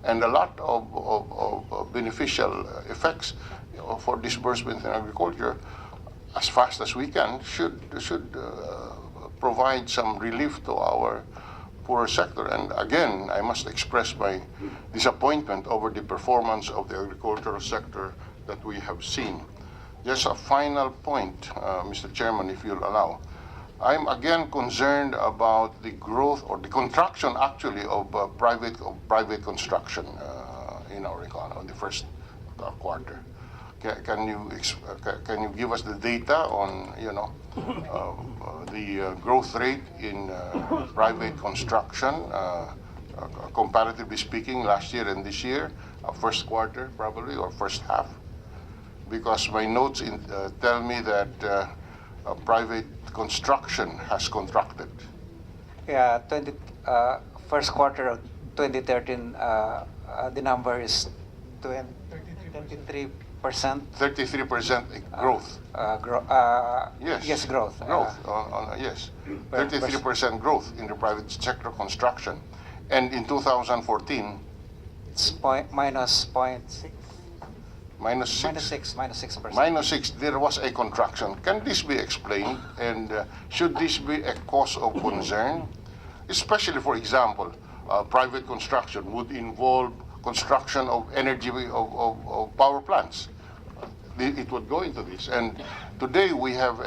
and a lot of beneficial effects for disbursement in agriculture as fast as we can should provide some relief to our poorer sector. And again, I must express my disappointment over the performance of the agricultural sector that we have seen. Just a final point, Mr. Chairman, if you'll allow. I'm again concerned about the growth or the contraction, actually, of private construction in our economy in the first quarter. Can you give us the data on the growth rate in private construction, comparatively speaking, last year and this year, first quarter probably or first half? Because my notes tell me that private construction has contracted. Yeah, first quarter of 2013, the number is 23%. 33% growth. Yes. Yes, growth. Growth. Yes. 33% growth in the private sector construction, and in 2014, it's minus 0.6. minus 6. Minus 6%. Minus 6. There was a contraction. Can this be explained? And should this be a cause of concern? Especially, for example, private construction would involve construction of energy of power plants. It would go into this. And today we have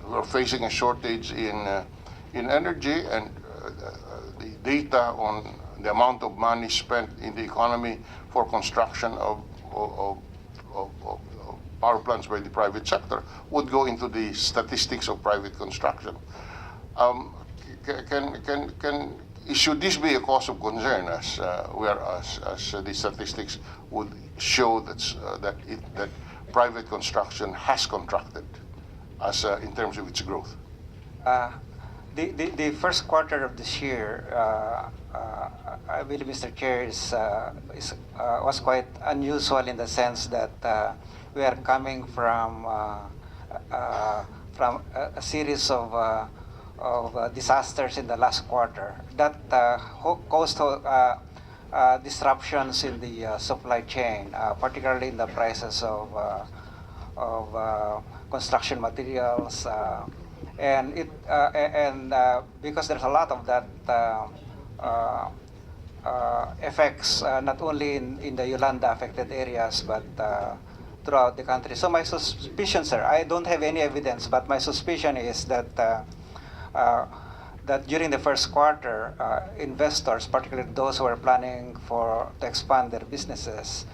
we're facing a shortage in energy, and the data on the amount of money spent in the economy for construction of power plants by the private sector would go into the statistics of private construction. Should this be a cause of concern, as the statistics would show that private construction has contracted in terms of its growth? The first quarter of this year, I believe, Mr. Chair, was quite unusual in the sense that we are coming from a series of disasters in the last quarter that caused disruptions in the supply chain, particularly in the prices of construction materials, and because there's a lot of that effects not only in the Yolanda affected areas but throughout the country. So my suspicion, sir, I don't have any evidence, but my suspicion is that that during the first quarter, investors, particularly those who are planning to expand their businesses,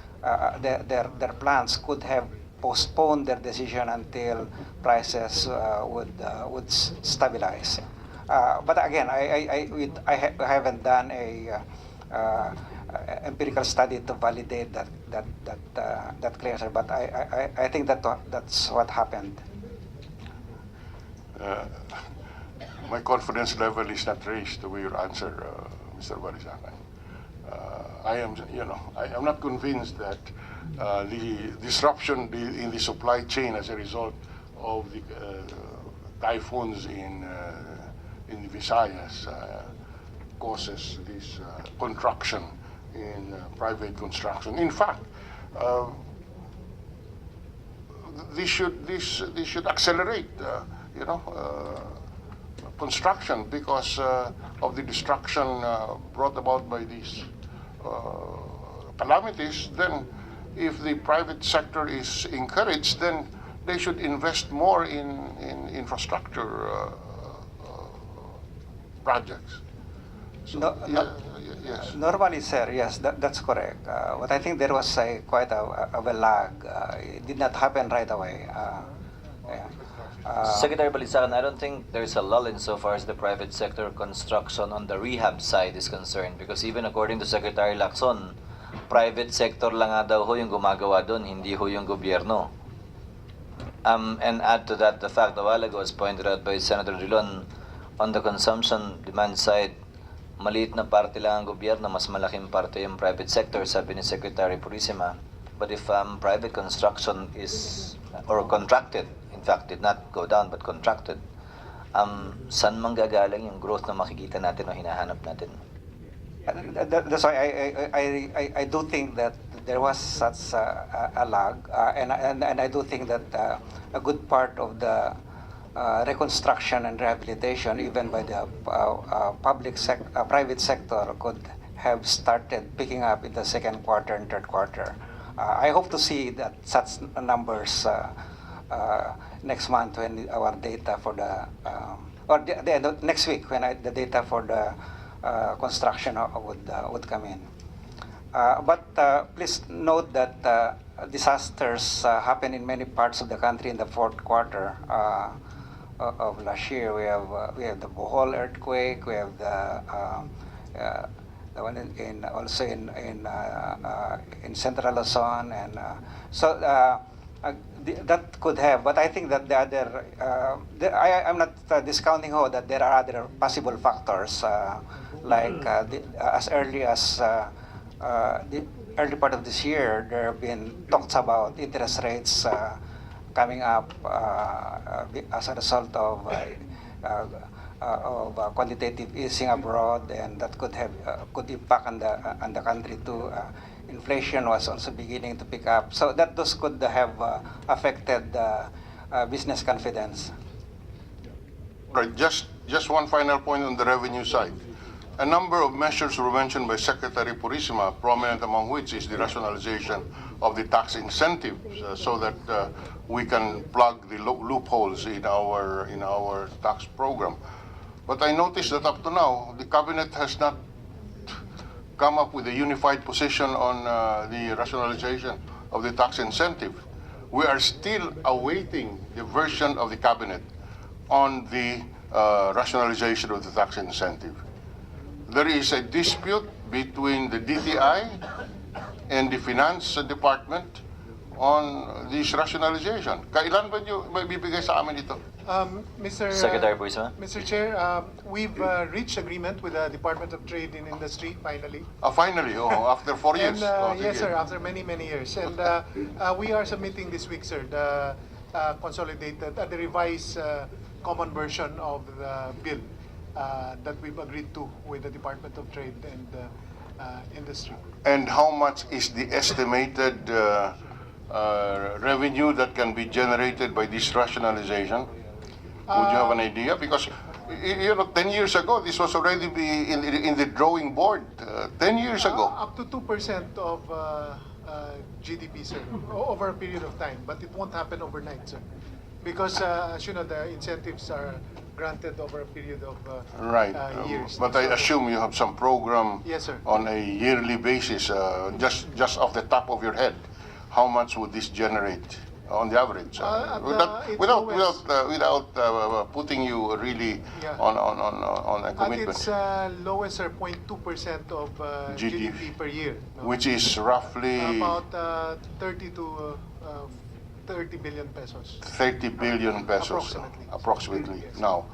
their plans could have postponed their decision until prices would stabilize. But again, I haven't done a empirical study to validate that claim, sir. But I think that's what happened. My confidence level is not raised with your answer, Mr. Barisacan. I am not convinced that the disruption in the supply chain as a result of the typhoons in the Visayas causes this contraction in private construction. In fact, this should accelerate, construction because of the destruction brought about by these calamities. Then, if the private sector is encouraged, then they should invest more in infrastructure projects. So, yes. Normally, sir, yes, that's correct. But I think there was quite a lag. It did not happen right away. Secretary Balisacan, I don't think there's a lull insofar as the private sector construction on the rehab side is concerned, because even according to Secretary Lacson, private sector lang nga daw ho yung gumagawa doon, hindi ho yung gobyerno. And add to that the fact a while ago, as pointed out by Senator Drilon, on the consumption demand side, maliit na parte lang ang gobyerno, mas malaking parte yung private sector, sabi ni Secretary Purisima. But if private construction is, or contracted, in fact, did not go down but contracted, saan manggagaling yung growth na makikita natin o hinahanap natin? That's why I do think that there was such a lag, and I do think that a good part of the reconstruction and rehabilitation, even by the private sector, could have started picking up in the second quarter and third quarter. I hope to see that such numbers next month when our data for the or the end of next week when the data for the construction would come in. But please note that disasters happen in many parts of the country in the fourth quarter of last year. We have the Bohol earthquake. We have the one also in Central Luzon, and that could have. But I think that the other, I'm not discounting that there are other possible factors like as early as the early part of this year, there have been talks about interest rates coming up as a result of quantitative easing abroad, and that could impact on the country too. Inflation was also beginning to pick up, so that those could have affected business confidence. Right, just one final point on the revenue side. A number of measures were mentioned by Secretary Purisima, prominent among which is the rationalization of the tax incentives so that we can plug the loopholes in our tax program. But I noticed that up to now, the cabinet has not come up with a unified position on the rationalization of the tax incentive. We are still awaiting the version of the cabinet on the rationalization of the tax incentive. There is a dispute between the DTI and the Finance Department on this rationalization. Kailan ba nyo maibibigay sa amin ito? Secretary Purisima. Mr. Chair, we've reached agreement with the Department of Trade and Industry finally. Finally, after 4 years. And yes, sir, after many years. And we are submitting this week, sir, the consolidated, the revised common version of the bill that we've agreed to with the Department of Trade and Industry. And how much is the estimated revenue that can be generated by this rationalization? Would you have an idea? Because 10 years ago, this was already in the drawing board. 10 years ago. Up to 2% of GDP, sir, over a period of time. But it won't happen overnight, sir. Because, as you know, the incentives are granted over a period of Right. years. But I So- assume you have some program Yes, sir. on a yearly basis, just off the top of your head. How much would this generate on the average? Without putting you really Yeah. on a At commitment, its lowest, sir, 0.2% of GDP per year. No? which is roughly About 30 to 30 billion pesos. 30 billion pesos, Approximately. Yes. Now,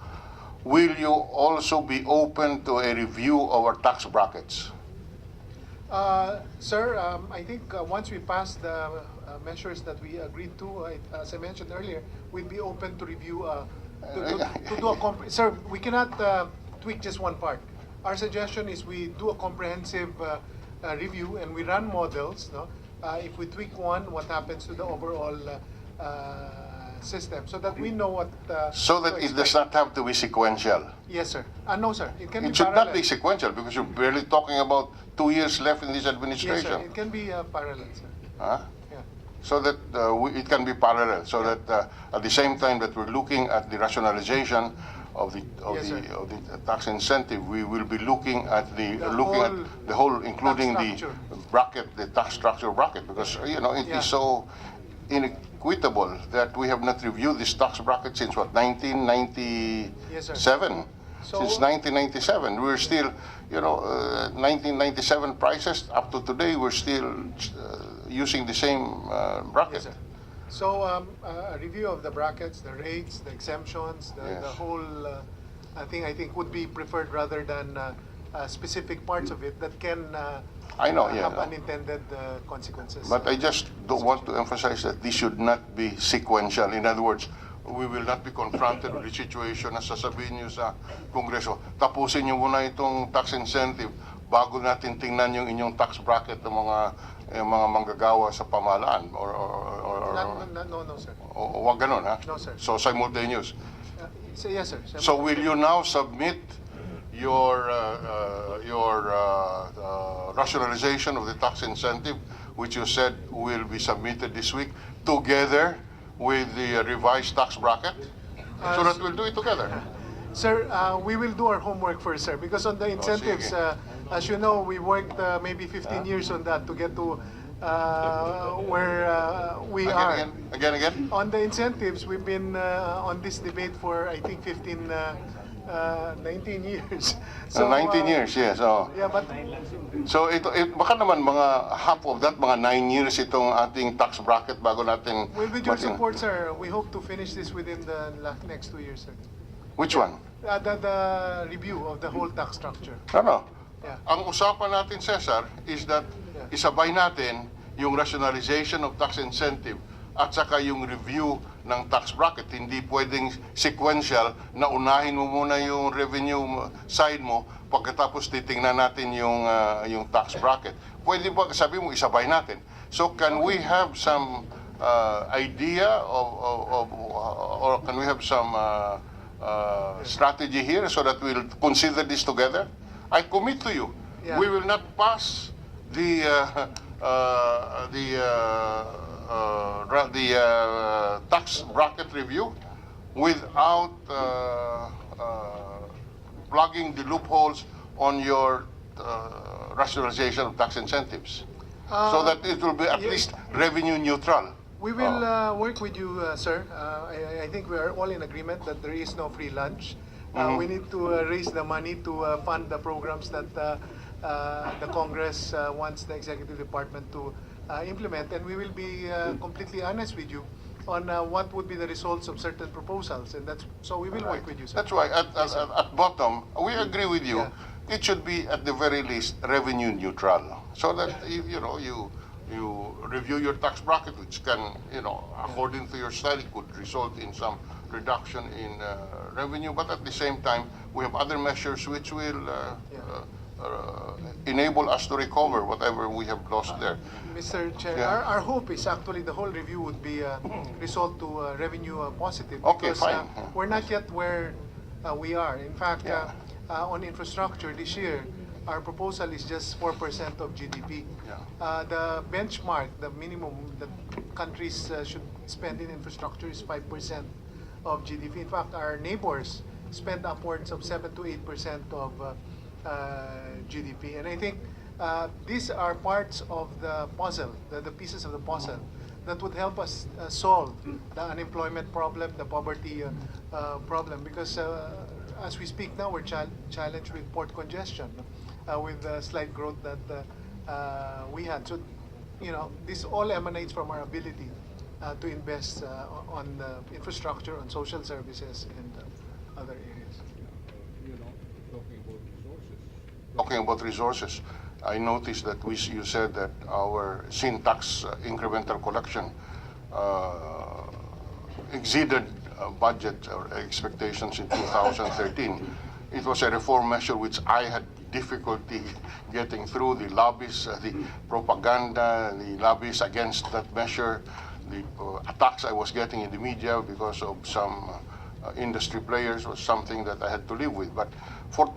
will you also be open to a review of our tax brackets? Sir, I think once we pass the measures that we agreed to, as I mentioned earlier, we'd be open to review, to do a sir, we cannot tweak just one part. Our suggestion is we do a comprehensive review and we run models. No? If we tweak one, what happens to the overall system, so that we know what. So that it does not have to be sequential. Yes, sir. No, sir. It can be It should parallel. not be sequential because you're barely talking about 2 years left in this Yes, sir. administration. It can be parallel, sir. Huh? Yeah. So that it can be parallel, so that at the same time that we're looking at the rationalization of the Yes, sir. tax incentive, we will be looking at The whole including tax the structure. bracket, the tax structure bracket, because it Yeah. is so inequitable that we have not reviewed this tax bracket since what, 1997? Yes, sir. So- Since 1997, we're still, 1997 prices up to today, we're still using the same bracket. Yes, sir. So a review of the brackets, the rates, the exemptions, the Yes. whole I think would be preferred rather than specific parts of it that can I know, yeah. have unintended consequences. But I just don't want to emphasize that this should not be sequential. In other words, we will not be confronted with the situation na sasabihin nyo sa Kongreso, tapusin nyo muna itong tax incentive bago natin tingnan yung inyong tax bracket ng mga manggagawa sa pamahalaan? No, sir. O wag ganun, ha? No, sir. So simultaneous. So, yes, sir. So will you now submit your rationalization of the tax incentive, which you said will be submitted this week, together with the revised tax bracket? So that we'll do it together. Sir, we will do our homework first, sir, because on the incentives, sige. as you know, we worked maybe 15 years on that to get to where we are. Again. On the incentives, we've been on this debate for, I think, 19 years. So 19 years, yes. Oh. Yeah, but So baka naman mga half of that, mga 9 years itong ating tax bracket bago natin... with your support, sir, we hope to finish this within the next 2 years, sir. Which one? The review of the whole tax structure. No. Yeah. Ang usapan natin, Cesar, is that isabay natin yung rationalization of tax incentive at saka yung review ng tax bracket. Hindi pwedeng sequential na unahin mo muna yung revenue side mo pagkatapos titingnan natin yung tax bracket. Pwede ba sabi mo isabay natin? So can we have some idea or can we have some strategy here so that we'll consider this together? I commit to you, Yeah. we will not pass the tax bracket review without plugging the loopholes on your rationalization of tax incentives, so that it will be at least revenue neutral. We will work with you, sir. I think we are all in agreement that there is no free lunch. We need to raise the money to fund the programs that the Congress wants the executive department to implement, and we will be completely honest with you on what would be the results of certain proposals, and so we will work with you, sir. That's why at bottom, we agree with you. Yeah. It should be at the very least revenue neutral, so that you review your tax bracket, which can, according to your style, it could result in some reduction in revenue, but at the same time, we have other measures which will enable us to recover whatever we have lost there. Mr. Chair, Yeah. our hope is actually the whole review would be result to revenue positive. Okay, because, fine. We're not yet where we are. In fact, Yeah. on infrastructure this year, our proposal is just 4% of GDP. Yeah. The benchmark, the minimum that countries should spend in infrastructure is 5% of GDP. In fact, our neighbors spend upwards of 7 to 8% of GDP. And I think these are parts of the puzzle, the pieces of the puzzle that would help us solve the unemployment problem, the poverty problem. Because as we speak now, we're challenged with port congestion, with the slight growth that we had. So, this all emanates from our ability to invest on infrastructure, on social services, and other areas. Talking about resources, I noticed that you said that our sin tax incremental collection exceeded budget or expectations in 2013. It was a reform measure which I had difficulty getting through. The lobbies, the propaganda, the lobbies against that measure, the attacks I was getting in the media because of some industry players was something that I had to live with. But for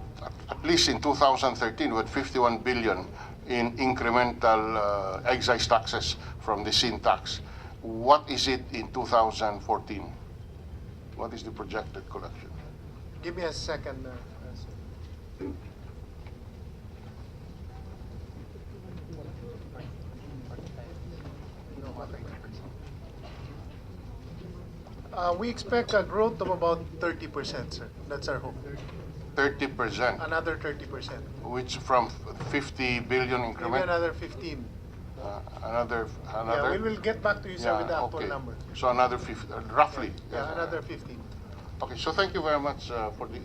at least in 2013, we had 51 billion in incremental excise taxes from the sin tax. What is it in 2014? What is the projected collection? Give me a second. Sir. We expect a growth of about 30%, sir. That's our hope. 30%, Another 30%. which from 50 billion Maybe increment, another 15. another. Yeah, we will get back to you, sir, with the actual okay. number. So another 50, roughly. Yeah, another 15. Okay, so thank you very much for the.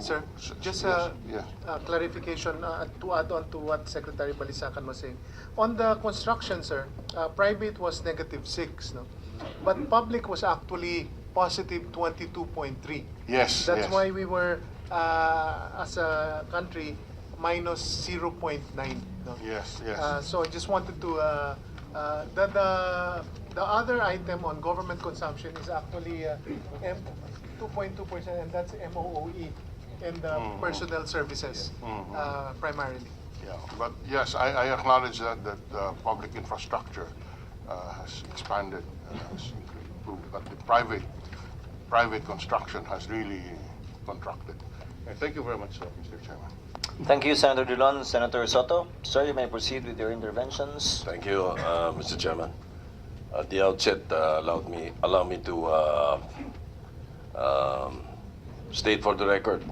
Sir, just yes. clarification to add on to what Secretary Balisacan was saying. On the construction, sir, private was -6, no? But public was actually positive 22.3. Yes. That's yes. why we were, as a country, minus 0.9. No? Yes, yes. So I just wanted to, the other item on government consumption is actually 2.2%, and that's MOOE and personnel services primarily. Yeah, but yes, I acknowledge that public infrastructure has expanded, has improved, but the private construction has really contracted. Thank you very much, Mr. Chairman. Thank you, Senator Dulon. Senator Soto, sir, you may proceed with your interventions. Thank you, Mr. Chairman. At the outset, allow me to state for the record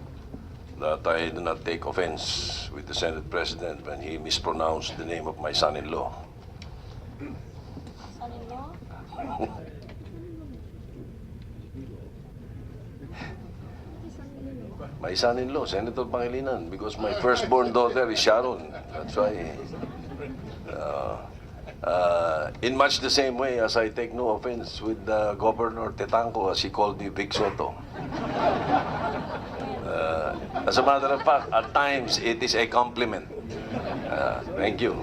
that I do not take offense with the Senate President when he mispronounced the name of my son-in-law. Son-in-law? My son-in-law, Senator Pangilinan, because my firstborn daughter is Sharon. That's why. In much the same way as I take no offense with Governor Tetanco as he called me Vic Soto. As a matter of fact, at times it is a compliment. Thank you.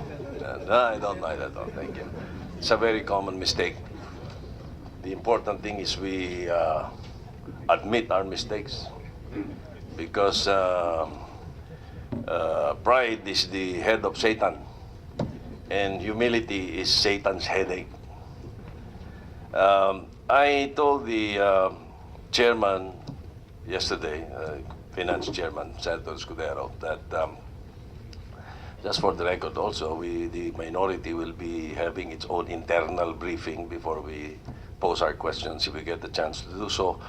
No, I don't mind at all. Thank you. It's a very common mistake. The important thing is we admit our mistakes, because pride is the head of Satan, and humility is Satan's headache. I told the chairman yesterday, finance chairman, Senator Escudero, that just for the record also, the minority will be having its own internal briefing before we pose our questions, if we get the chance to do so,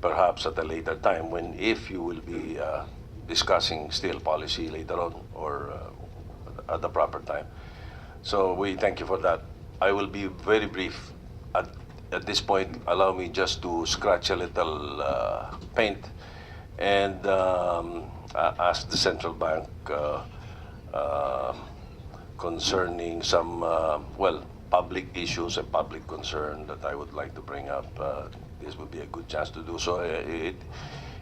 perhaps at a later time, if you will be discussing still policy later on, or at the proper time. So we thank you for that. I will be very brief. At this point, allow me just to scratch a little paint and ask the central bank concerning some, public issues and public concern that I would like to bring up. This would be a good chance to do so.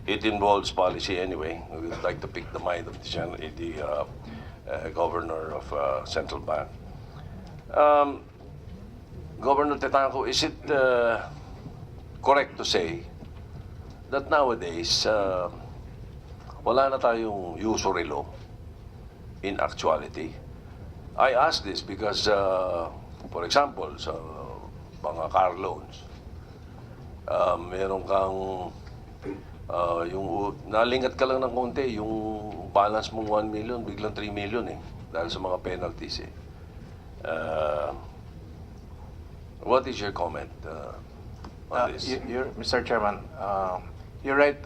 It involves policy anyway. We would like to pick the mind of the governor of central bank. Governor Tetanco, is it correct to say that nowadays wala na tayong usury law in actuality? I ask this because, for example, sa mga car loans, meron kang yung nalingat ka lang ng konti, yung balance mong 1 million, biglang 3 million dahil sa mga penalties What is your comment on this? Mr. Chairman, you're right,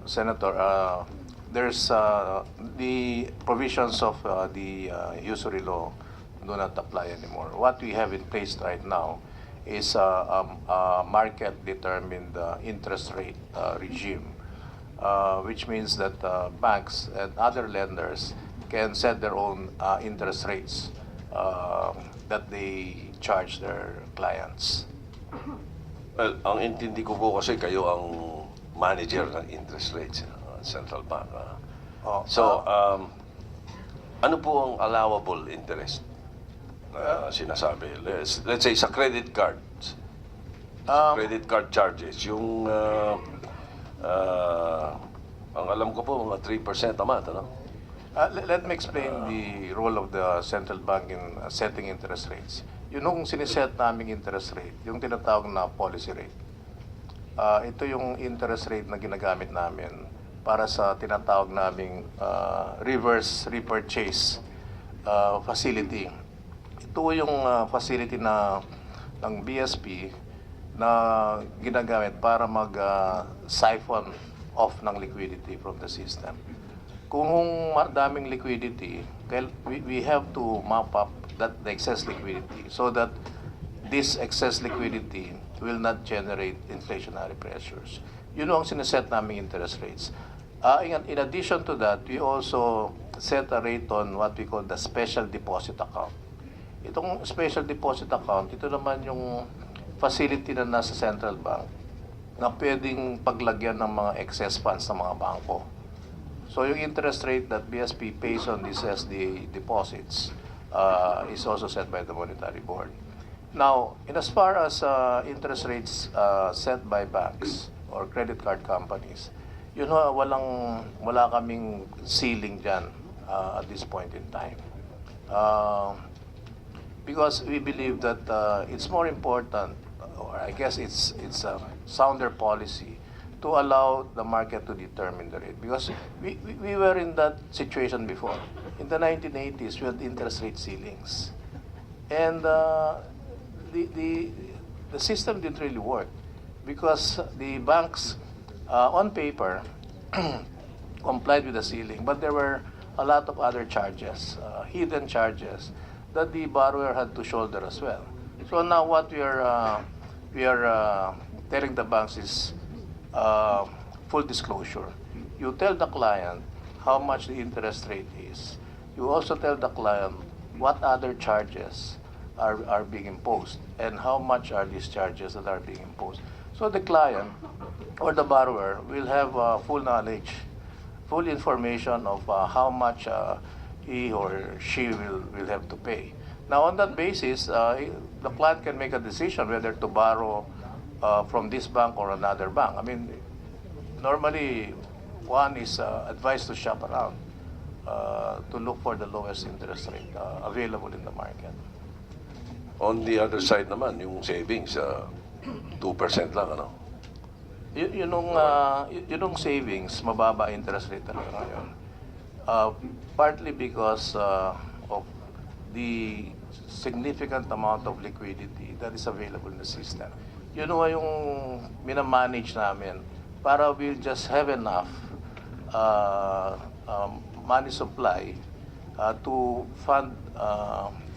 Senator. There's the provisions of the usury law do not apply anymore. What we have in place right now is a market-determined interest rate regime, which means that banks and other lenders can set their own interest rates that they charge their clients. Well, ang intindi ko po kasi kayo ang manager ng interest rates central bank. So, ano po ang allowable interest sinasabi? Let's say sa credit cards, credit card charges, yung ang alam ko po mga 3% a month, ano? Let me explain the role of the central bank in setting interest rates. Yun yung siniset naming interest rate, yung tinatawag na policy rate. Ito yung interest rate na ginagamit namin para sa tinatawag naming reverse repurchase facility. Ito yung facility ng BSP na ginagamit para mag-siphon off ng liquidity from the system. Kung madaming liquidity, we have to map up the excess liquidity so that this excess liquidity will not generate inflationary pressures. Yun ang sineset naming interest rates. In addition to that, we also set a rate on what we call the special deposit account. Itong special deposit account, ito naman yung facility na nasa central bank na pwedeng paglagyan ng mga excess funds ng mga bangko. So yung interest rate that BSP pays on these SDA deposits is also set by the Monetary Board. Now, in as far as interest rates set by banks or credit card companies, wala kaming ceiling dyan at this point in time. Because we believe that it's more important, or I guess it's a sounder policy to allow the market to determine the rate. Because we were in that situation before. In the 1980s, we had interest rate ceilings. And the system didn't really work because the banks, on paper, complied with the ceiling, but there were a lot of other charges, hidden charges, that the borrower had to shoulder as well. So now what we are telling the banks is full disclosure. You tell the client how much the interest rate is. You also tell the client what other charges are being imposed and how much are these charges that are being imposed. So the client or the borrower will have full knowledge, full information of how much he or she will have to pay. Now on that basis, the client can make a decision whether to borrow from this bank or another bank. I mean, normally one is advised to shop around to look for the lowest interest rate available in the market. On the other side naman, yung savings, 2% lang, ano? Yung savings, mababa interest rate talaga ngayon. Partly because of the significant amount of liquidity that is available in the system. Yun nga yung minamanage namin para we'll just have enough money supply to fund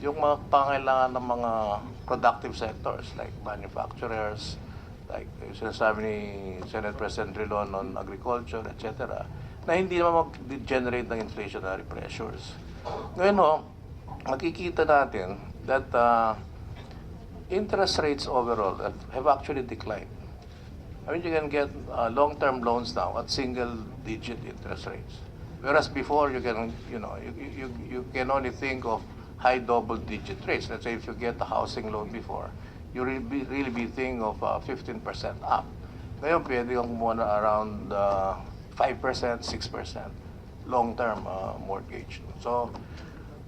yung mga pangailangan ng mga productive sectors like manufacturers, like yung sinasabi ni Senate President Drilon on agriculture, etc., na hindi naman mag-generate ng inflationary pressures. Ngayon, makikita natin that interest rates overall have actually declined. I mean, you can get long-term loans now at single-digit interest rates. Whereas before, you can only think of high double-digit rates. Let's say if you get a housing loan before, you really be thinking of 15% up. Ngayon, pwede kang kumuha na around 5%, 6% long-term mortgage. So,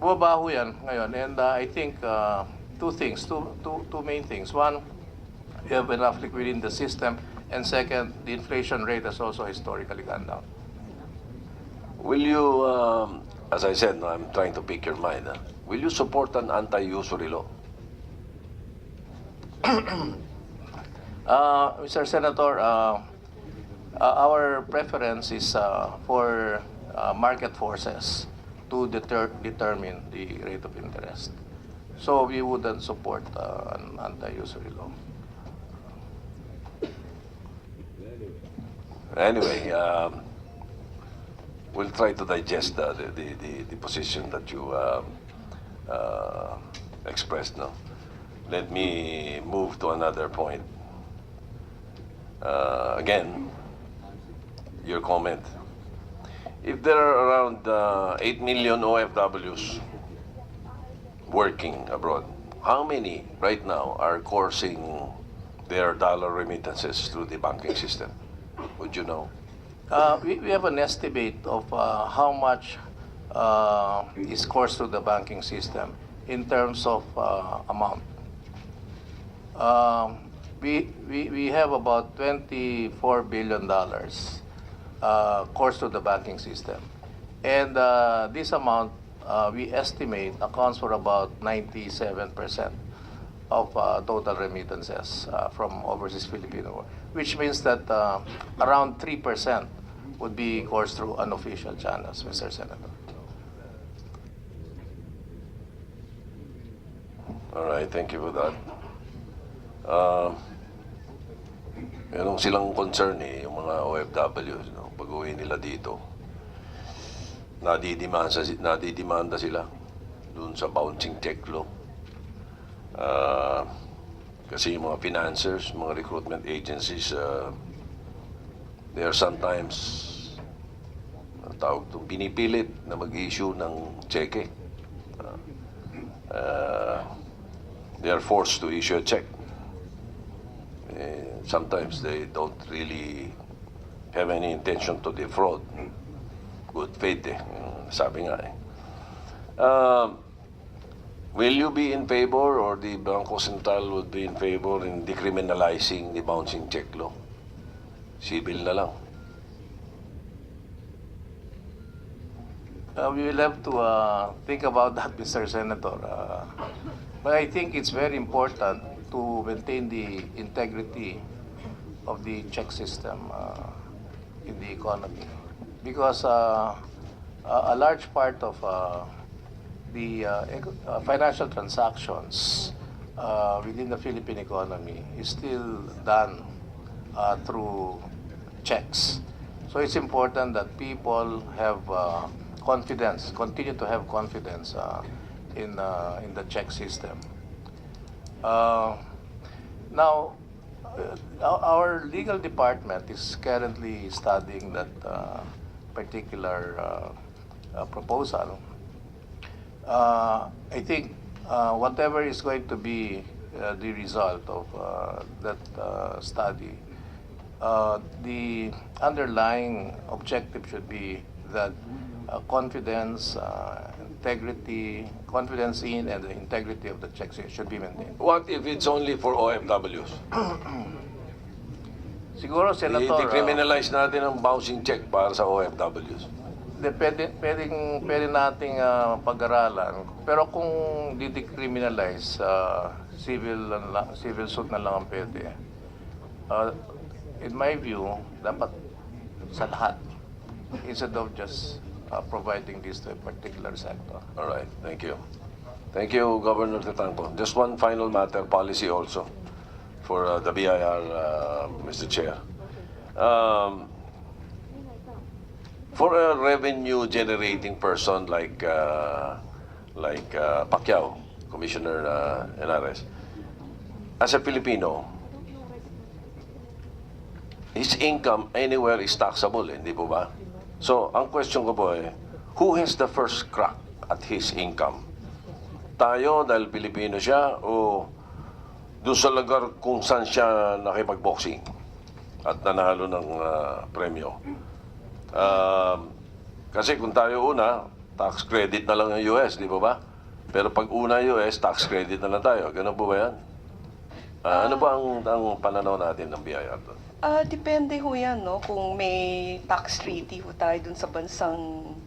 bumabaho yan ngayon. And I think two main things. One, we have enough liquidity in the system. And second, the inflation rate has also historically gone down. Will you, as I said, no, I'm trying to pick your mind, will you support an anti-usury law? Mr. Senator, our preference is for market forces to determine the rate of interest. So we wouldn't support an anti-usury law. Anyway, we'll try to digest the position that you expressed. No, let me move to another point. Again, your comment. If there are around 8 million OFWs working abroad, how many right now are coursing their dollar remittances through the banking system? Would you know? We have an estimate of how much is coursed through the banking system in terms of amount. We have about $24 billion coursed through the banking system. And this amount, we estimate, accounts for about 97% of total remittances from overseas Filipino, which means that around 3% would be coursed through unofficial channels, Mr. Senator. All right, thank you for that. Meron silang concern yung mga OFWs, no? Pag-uwi nila dito, nadidimanda sila dun sa bouncing check law. Kasi yung mga financiers, mga recruitment agencies, they are sometimes tawag to, pinipilit na mag-issue ng cheque. They are forced to issue a check. Sometimes they don't really have any intention to defraud. Good faith sabi nga will you be in favor, or the Bangko Sentral would be in favor in decriminalizing the bouncing check law? Civil na lang. We will have to think about that, Mr. Senator. But I think it's very important to maintain the integrity of the check system in the economy, because a large part of the financial transactions within the Philippine economy is still done through checks. So it's important that people have confidence, continue to have confidence in the check system. Now, our legal department is currently studying that particular proposal. I think whatever is going to be the result of that study, the underlying objective should be that confidence, integrity, confidence in and the integrity of the checks should be maintained. What if it's only for OFWs? Siguro, Senator, I-decriminalize natin ang bouncing check para sa OFWs. pwede nating pag-aralan. Pero kung di-decriminalize, civil suit na lang ang pwede. In my view, dapat sa lahat, instead of just providing this to a particular sector. All right, thank you. Thank you, Governor Tetanco. Just one final matter, policy also, for the BIR, Mr. Chair. For a revenue-generating person like Pacquiao, Commissioner Henares, as a Filipino, his income anywhere is taxable, hindi po ba? So, ang question ko po who has the first crack at his income? Tayo dahil Pilipino siya, o doon sa lugar kung saan siya nakipag-boxing at nanalo ng premyo? Kasi kung tayo una, tax credit na lang ng US, di ba? Pero pag una US, tax credit na lang tayo. Ganun po ba yan? Ano ba ang pananaw natin ng BIR doon? Depende ho yan, no? Kung may tax treaty ho tayo dun sa bansang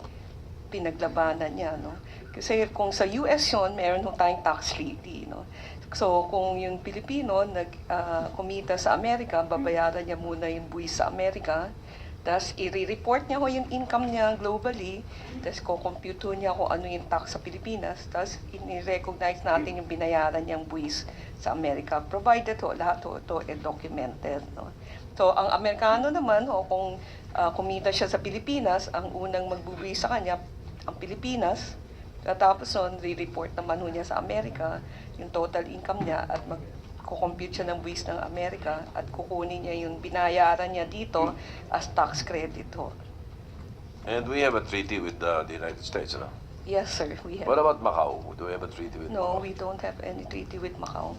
pinaglabanan niya, no? Kasi kung sa US yun, meron ho tayong tax treaty, no? So, kung yung Pilipino kumita sa Amerika, babayaran niya muna yung buwis sa Amerika, tapos i-report niya ho yung income niya globally, tapos kukompute niya kung ano yung tax sa Pilipinas, tapos i-recognize natin yung binayaran niyang buwis sa Amerika, provided ho, lahat ho ito documented, no? So, ang Amerikano naman, kung kumita siya sa Pilipinas, ang unang magbubuwis sa kanya, ang Pilipinas, tapos nun, re-report naman ho niya sa Amerika, yung total income niya, at magkukompute siya ng buwis ng Amerika, at kukunin niya yung binayaran niya dito as tax credit ho. And we have a treaty with the United States, no? Yes, sir, we have. What about Macau? Do we have a treaty with No, Macau? we don't have any treaty with Macau.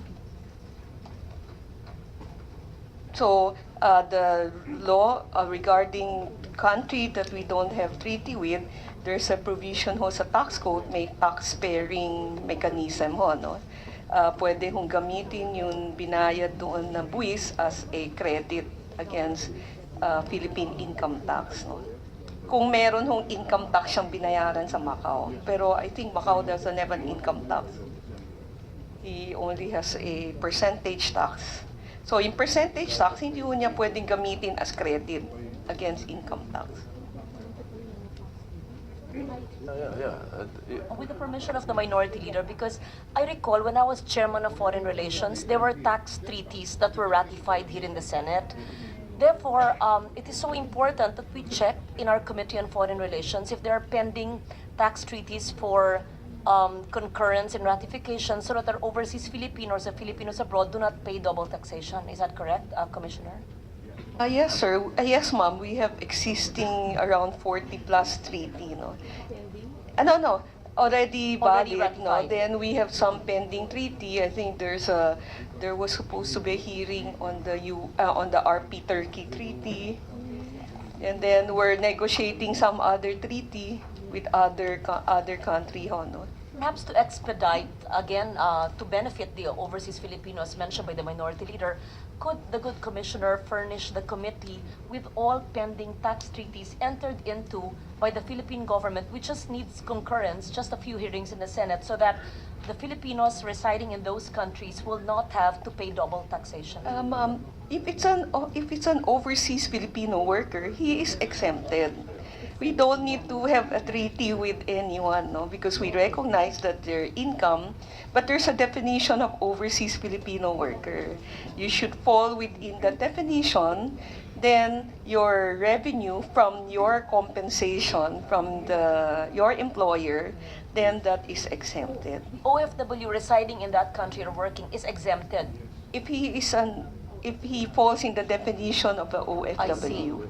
So, the law regarding country that we don't have treaty with, there's a provision ho sa tax code, may tax-sparing mechanism ho, no? Pwede hong gamitin yung binayad doon na buwis as a credit against Philippine income tax, no? Kung meron hong income tax siyang binayaran sa Macau. Pero I think Macau doesn't have an income tax. He only has a percentage tax. So, yung percentage tax, hindi ho niya pwedeng gamitin as credit against income tax. With the permission of the minority leader, because I recall when I was chairman of Foreign Relations, there were tax treaties that were ratified here in the Senate. Therefore, it is so important that we check in our Committee on Foreign Relations if there are pending tax treaties for concurrence and ratification so that our overseas Filipinos and Filipinos abroad do not pay double taxation. Is that correct, Commissioner? Yes, sir. Yes, ma'am. We have existing around 40 plus treaty, no? No. Already Already valid, no? ratified. Then we have some pending treaty. I think there was supposed to be a hearing on the RP Turkey treaty. And then we're negotiating some other treaty with other country, no? Perhaps to expedite, again, to benefit the overseas Filipinos mentioned by the minority leader, could the good commissioner furnish the committee with all pending tax treaties entered into by the Philippine government, which just needs concurrence, just a few hearings in the Senate, so that the Filipinos residing in those countries will not have to pay double taxation? If it's an overseas Filipino worker, he is exempted. We don't need to have a treaty with anyone, no, because we recognize that their income, but there's a definition of overseas Filipino worker. You should fall within the definition, then your revenue from your compensation from your employer, then that is exempted. OFW residing in that country or working is exempted. If he falls in the definition of the I see. OFW.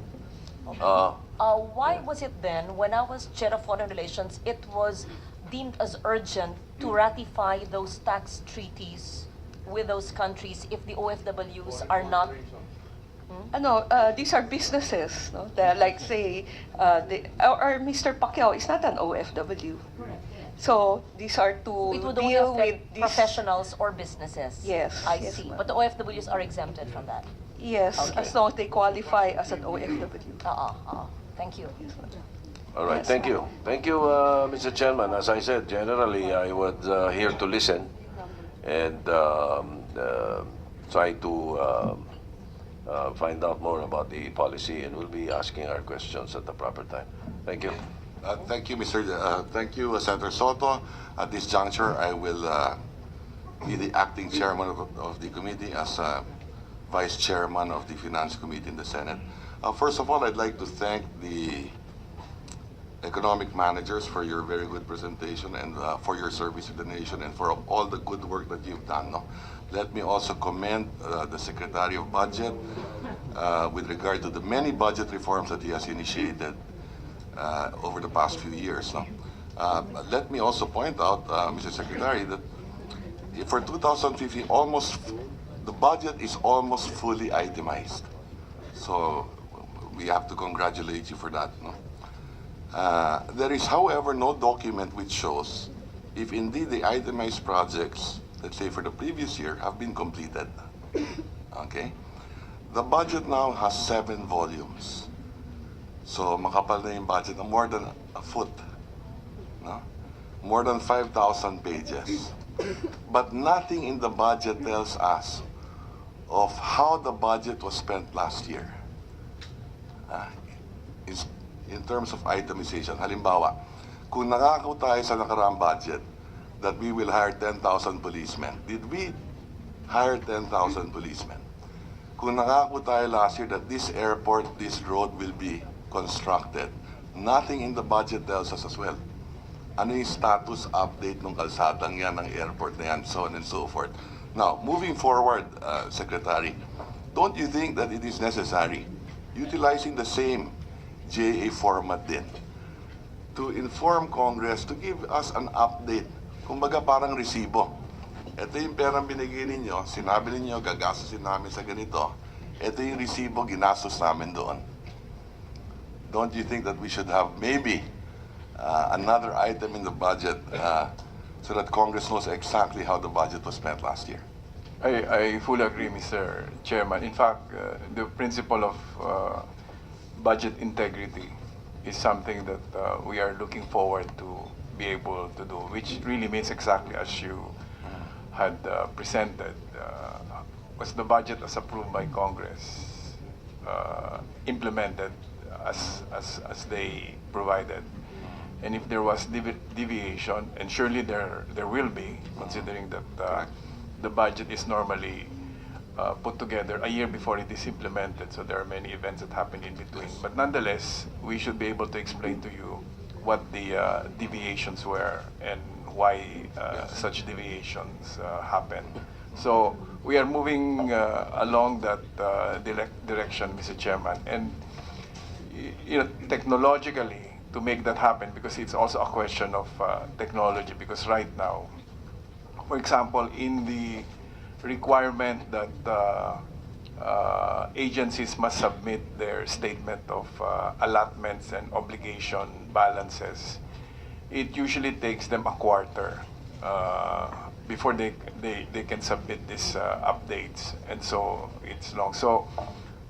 Why was it then, when I was chair of foreign relations, it was deemed as urgent to ratify those tax treaties with those countries if the OFWs are not? These are businesses, no? Like say, or Mr. Pacquiao is not an OFW. So these are to It would only deal with affect these. professionals or businesses? Yes, I yes, see. ma'am. But the OFWs are exempted from that? Yes, Okay. as long as they qualify as an OFW. Thank you. Yes, ma'am. All right, Yes. thank you. Thank you, Mr. Chairman. As I said, generally, I was here to listen and try to find out more about the policy, and we'll be asking our questions at the proper time. Thank you. Thank you, thank you, Senator Soto. At this juncture, I will be the acting chairman of the committee as vice chairman of the Finance Committee in the Senate. First of all, I'd like to thank the economic managers for your very good presentation and for your service to the nation and for all the good work that you've done. No? Let me also commend the Secretary of Budget with regard to the many budget reforms that he has initiated over the past few years. No? Let me also point out, Mr. Secretary, that for 2015, the budget is almost fully itemized. So we have to congratulate you for that. No? There is, however, no document which shows if indeed the itemized projects, let's say for the previous year, have been completed. Okay? The budget now has 7 volumes. So makapal na yung budget na more than a foot. No? More than 5,000 pages. But nothing in the budget tells us of how the budget was spent last year. In terms of itemization. Halimbawa, kung nangako tayo sa nakaraang budget that we will hire 10,000 policemen, did we hire 10,000 policemen? Kung nangako tayo last year that this airport, this road will be constructed, nothing in the budget tells us as well. Ano yung status update ng kalsadang yan, ng airport na yan, so on and so forth. Now, moving forward, Secretary, don't you think that it is necessary, utilizing the same JA format din, to inform Congress, to give us an update, kumbaga parang resibo. Ito yung perang binigay ninyo, sinabi ninyo, gagastusin namin sa ganito, ito yung resibo, ginastos namin doon. Don't you think that we should have maybe another item in the budget so that Congress knows exactly how the budget was spent last year? I fully agree, Mr. Chairman. In fact, the principle of budget integrity is something that we are looking forward to be able to do, which really means exactly as you had presented. Was the budget as approved by Congress implemented as they provided? And if there was deviation, and surely there will be, considering that the budget is normally put together a year before it is implemented, so there are many events that happen in between. But nonetheless, we should be able to explain to you what the deviations were and why such deviations happened. So we are moving along that direction, Mr. Chairman. And technologically, to make that happen, because it's also a question of technology, because right now, for example, in the requirement that agencies must submit their statement of allotments and obligation balances, it usually takes them a quarter before they can submit these updates, and so it's long. So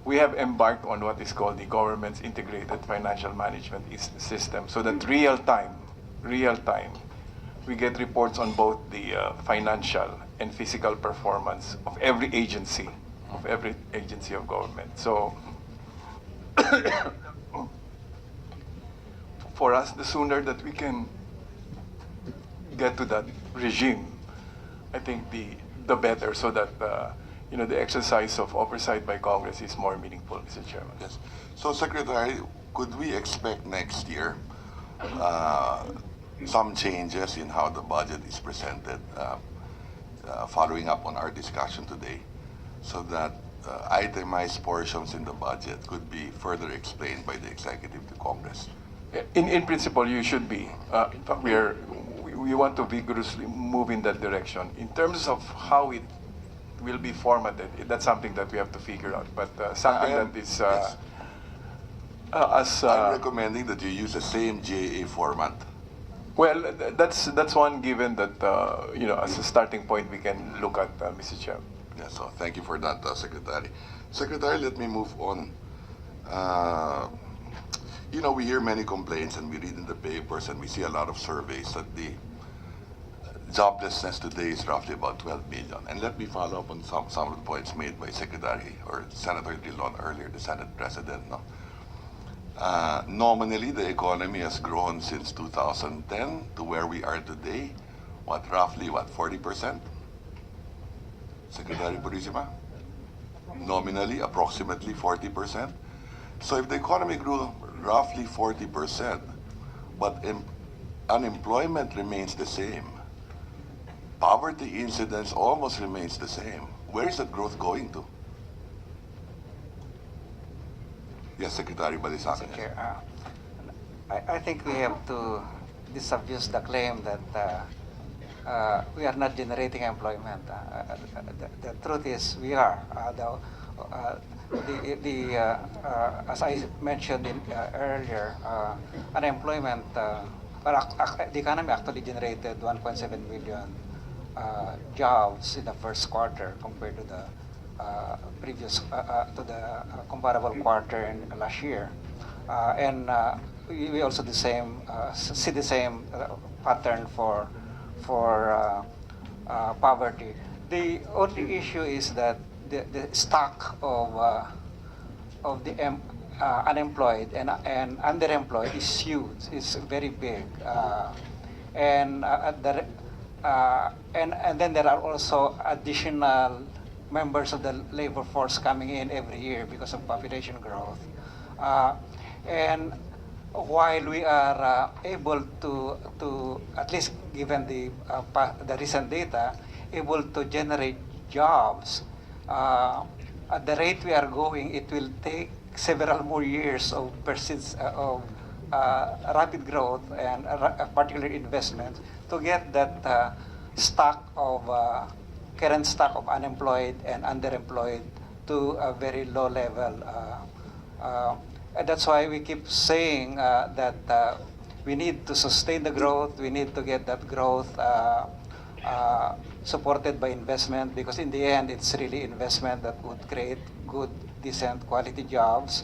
we have embarked on what is called the Government's Integrated Financial Management System, so that real time, we get reports on both the financial and physical performance of every agency of government. So for us, the sooner that we can get to that regime, I think the better, so that the exercise of oversight by Congress is more meaningful, Mr. Chairman. Yes. So, Secretary, could we expect next year some changes in how the budget is presented, following up on our discussion today, so that itemized portions in the budget could be further explained by the executive to Congress? In principle, you should be. In fact, we want to vigorously move in that direction. In terms of how it will be formatted, that's something that we have to figure out. But something that is yes. I'm recommending that you use the same GAA format. well, that's one given that as a starting point we can look at, Mr. Chairman. Yeah, so thank you for that, Secretary. Secretary, let me move on. We hear many complaints and we read in the papers and we see a lot of surveys that the joblessness today is roughly about 12 million. And let me follow up on some of the points made by Secretary or Senator Dillon earlier, the Senate President. No? Nominally, the economy has grown since 2010 to where we are today. Roughly 40%? Secretary Purisima? Nominally, approximately 40%. So if the economy grew roughly 40%, but unemployment remains the same, poverty incidence almost remains the same, where is that growth going to? Yes, Secretary Balisacan. Mr. Chair, I think we have to disabuse the claim that we are not generating employment. The truth is we are. As I mentioned earlier, unemployment, the economy actually generated 1.7 million jobs in the first quarter compared to the comparable quarter in last year, and we also see the same pattern for poverty. The only issue is that the stock of the unemployed and underemployed is huge. It's very big, and then there are also additional members of the labor force coming in every year because of population growth. And while we are able to at least given the recent data, able to generate jobs, at the rate we are going, it will take several more years of rapid growth and particular investment to get that current stock of unemployed and underemployed to a very low level. And that's why we keep saying that we need to sustain the growth, we need to get that growth supported by investment, because in the end, it's really investment that would create good, decent, quality jobs.